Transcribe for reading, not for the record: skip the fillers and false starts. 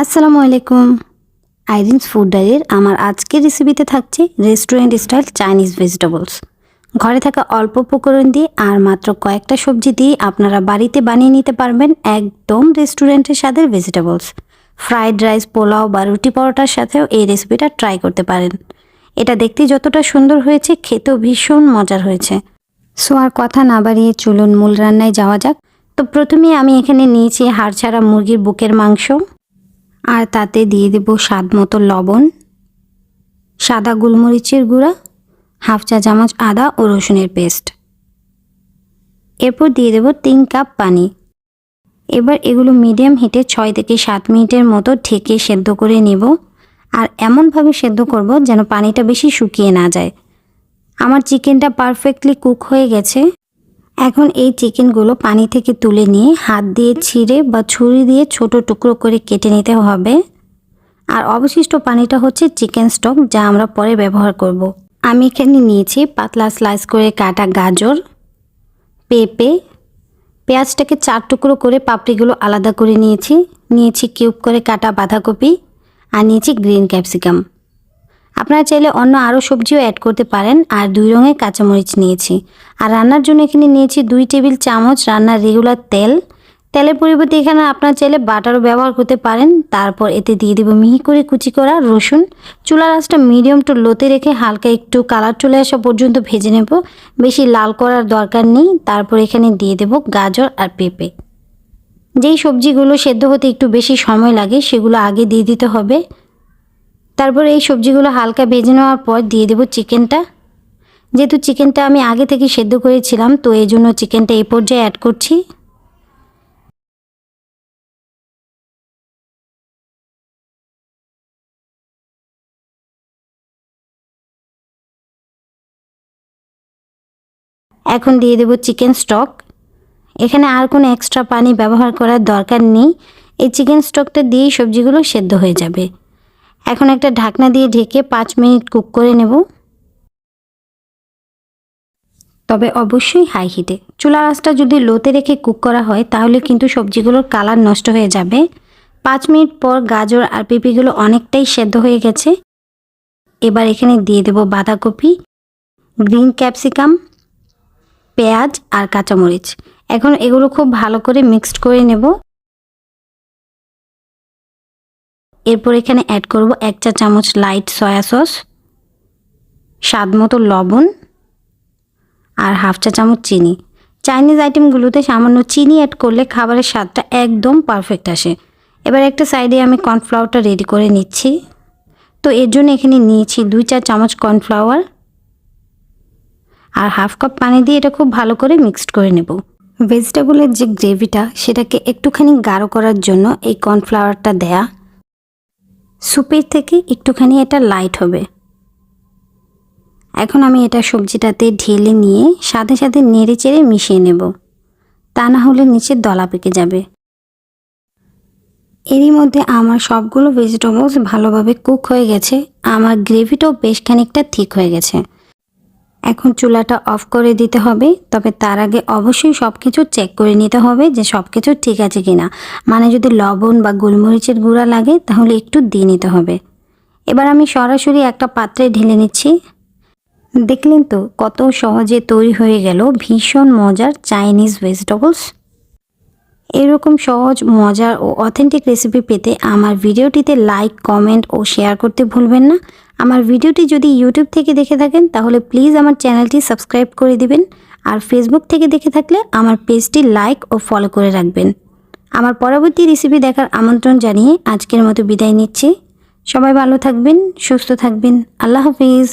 আসসালামু আলাইকুম। আইরিনস ফুড ডায়েরির আমার আজকের রেসিপিতে থাকছে রেস্টুরেন্ট স্টাইল চাইনিজ ভেজিটেবলস। ঘরে থাকা অল্প উপকরণ দিয়ে আর মাত্র কয়েকটা সবজি দিয়ে আপনারা বাড়িতে বানিয়ে নিতে পারবেন একদম রেস্টুরেন্টের স্বাদের ভেজিটেবলস। ফ্রাইড রাইস, পোলাও বা রুটি পরোটার সাথেও এই রেসিপিটা ট্রাই করতে পারেন। এটা দেখতে যতটা সুন্দর হয়েছে, খেতেও ভীষণ মজার হয়েছে। সো আর কথা না বাড়িয়ে চলুন মূল রান্নায় যাওয়া যাক। তো প্রথমে আমি এখানে নিয়েছি হাড় ছাড়া মুরগির বুকের মাংস, আর তাতে দিয়ে দেব স্বাদ মতো লবণ, সাদা গোলমরিচের গুঁড়া, হাফ চা চামচ আদা ও রসুনের পেস্ট। এরপর দিয়ে দেব 3 কাপ পানি। এবার এগুলো মিডিয়াম হিটে 6 থেকে 7 মিনিটের মতো ঢেকে সেদ্ধ করে নেব। আর এমনভাবে সেদ্ধ করব যেন পানিটা বেশি শুকিয়ে না যায়। আমার চিকেনটা পারফেক্টলি কুক হয়ে গেছে। এখন এই চিকেনগুলো পানি থেকে তুলে নিয়ে হাত দিয়ে ছিঁড়ে বা ছুরি দিয়ে ছোট টুকরো করে কেটে নিতে হবে। আর অবশিষ্ট পানিটা হচ্ছে চিকেন স্টক, যা আমরা পরে ব্যবহার করব। আমি এখানে নিয়েছি পাতলা স্লাইস করে কাটা গাজর, পেঁপে, পেঁয়াজটাকে 4 টুকরো করে পাপড়িগুলো আলাদা করে নিয়েছি কিউব করে কাটা বাঁধাকপি, আর নিয়েছি গ্রিন ক্যাপসিকাম। আপনারা চাইলে অন্য আরও সবজিও অ্যাড করতে পারেন। আর 2 রঙের কাঁচামরিচ নিয়েছি। আর রান্নার জন্য এখানে নিয়েছি 2 টেবিল চামচ রান্নার রেগুলার তেলের পরিবর্তে এখানে আপনারা চাইলে বাটারও ব্যবহার করতে পারেন। তারপর এতে দিয়ে দেব মিহি করে কুচি করা রসুন। চুলার আঁচটা মিডিয়াম টু লোতে রেখে হালকা একটু কালার চলে আসা পর্যন্ত ভেজে নেব, বেশি লাল করার দরকার নেই। তারপর এখানে দিয়ে দেব গাজর আর পেঁপে। যেই সবজিগুলো সেদ্ধ হতে একটু বেশি সময় লাগে সেগুলো আগে দিয়ে দিতে হবে। তারপর এই সবজিগুলো হালকা ভেজে নেওয়ার পর দিয়ে দেব চিকেনটা। যেহেতু চিকেনটা আমি আগে থেকে সেদ্ধ করেছিলাম, তো এই জন্য চিকেনটা এই পর্যায়ে অ্যাড করছি। এখন দিয়ে দেব চিকেন স্টক। এখানে আর কোনো এক্সট্রা পানি ব্যবহার করার দরকার নেই। এই চিকেন স্টকটা দিয়েই সবজিগুলো সেদ্ধ হয়ে যাবে। এখন একটা ঢাকনা দিয়ে ঢেকে 5 মিনিট কুক করে নেব, তবে অবশ্যই হাই হিটে। চুলার আঁচটা যদি লোতে রেখে কুক করা হয় তাহলে কিন্তু সবজিগুলোর কালার নষ্ট হয়ে যাবে। 5 মিনিট পর গাজর আর পেঁপেগুলো অনেকটাই সেদ্ধ হয়ে গেছে। এবার এখানে দিয়ে দেব বাঁধাকপি, গ্রিন ক্যাপসিকাম, পেঁয়াজ আর কাঁচামরিচ। এখন এগুলো খুব ভালো করে মিক্সড করে নেব। এরপর এখানে অ্যাড করব 1 চা চামচ লাইট সয়া সস, স্বাদ মতো লবণ আর হাফ চা চামচ চিনি। চাইনিজ আইটেমগুলোতে সামান্য চিনি অ্যাড করলে খাবারের স্বাদটা একদম পারফেক্ট আসে। এবার একটা সাইডে আমি কর্নফ্লাওয়ারটা রেডি করে নিচ্ছি। তো এর জন্য এখানে নিয়েছি 2 চা চামচ কর্নফ্লাওয়ার আর হাফ কাপ পানি দিয়ে এটা খুব ভালো করে মিক্সড করে নেব। ভেজিটেবলের যে গ্রেভিটা সেটাকে একটুখানি গাঢ় করার জন্য এই কর্নফ্লাওয়ারটা দেয়া। স্যুপের থেকে একটুখানি এটা লাইট হবে। এখন আমি এটা সবজিটাতে ঢেলে নিয়ে সাথে সাথে নেড়ে চেড়ে মিশিয়ে নেব, তা না হলে নিচে দলা পেকে যাবে। এরই মধ্যে আমার সবগুলো ভেজিটেবলস ভালোভাবে কুক হয়ে গেছে। আমার গ্রেভিটাও বেশ খানিকটা ঠিক হয়ে গেছে। এখন চুলাটা অফ করে দিতে হবে, তবে তার আগে অবশ্যই সব কিছু চেক করে নিতে হবে যে সব কিছু ঠিক আছে কিনা। মানে যদি লবণ বা গোলমরিচের গুঁড়া লাগে তাহলে একটু দিয়ে নিতে হবে। এবার আমি সরাসরি একটা পাত্রে ঢেলে নিচ্ছি। দেখলেন তো কত সহজে তৈরি হয়ে গেল ভীষণ মজার চাইনিজ ভেজিটেবলস। এরকম সহজ, মজার ও অথেন্টিক রেসিপি পেতে আমার ভিডিওটিতে লাইক, কমেন্ট ও শেয়ার করতে ভুলবেন না। আমার ভিডিওটি যদি ইউটিউব থেকে দেখে থাকেন তাহলে প্লিজ আমার চ্যানেলটি সাবস্ক্রাইব করে দিবেন। আর ফেসবুক থেকে দেখে থাকলে আমার পেজটি লাইক ও ফলো করে রাখবেন। আমার পরবর্তী রেসিপি দেখার আমন্ত্রণ জানিয়ে আজকের মতো বিদায় নিচ্ছি। সবাই ভালো থাকবেন, সুস্থ থাকবেন। আল্লাহ হাফিজ।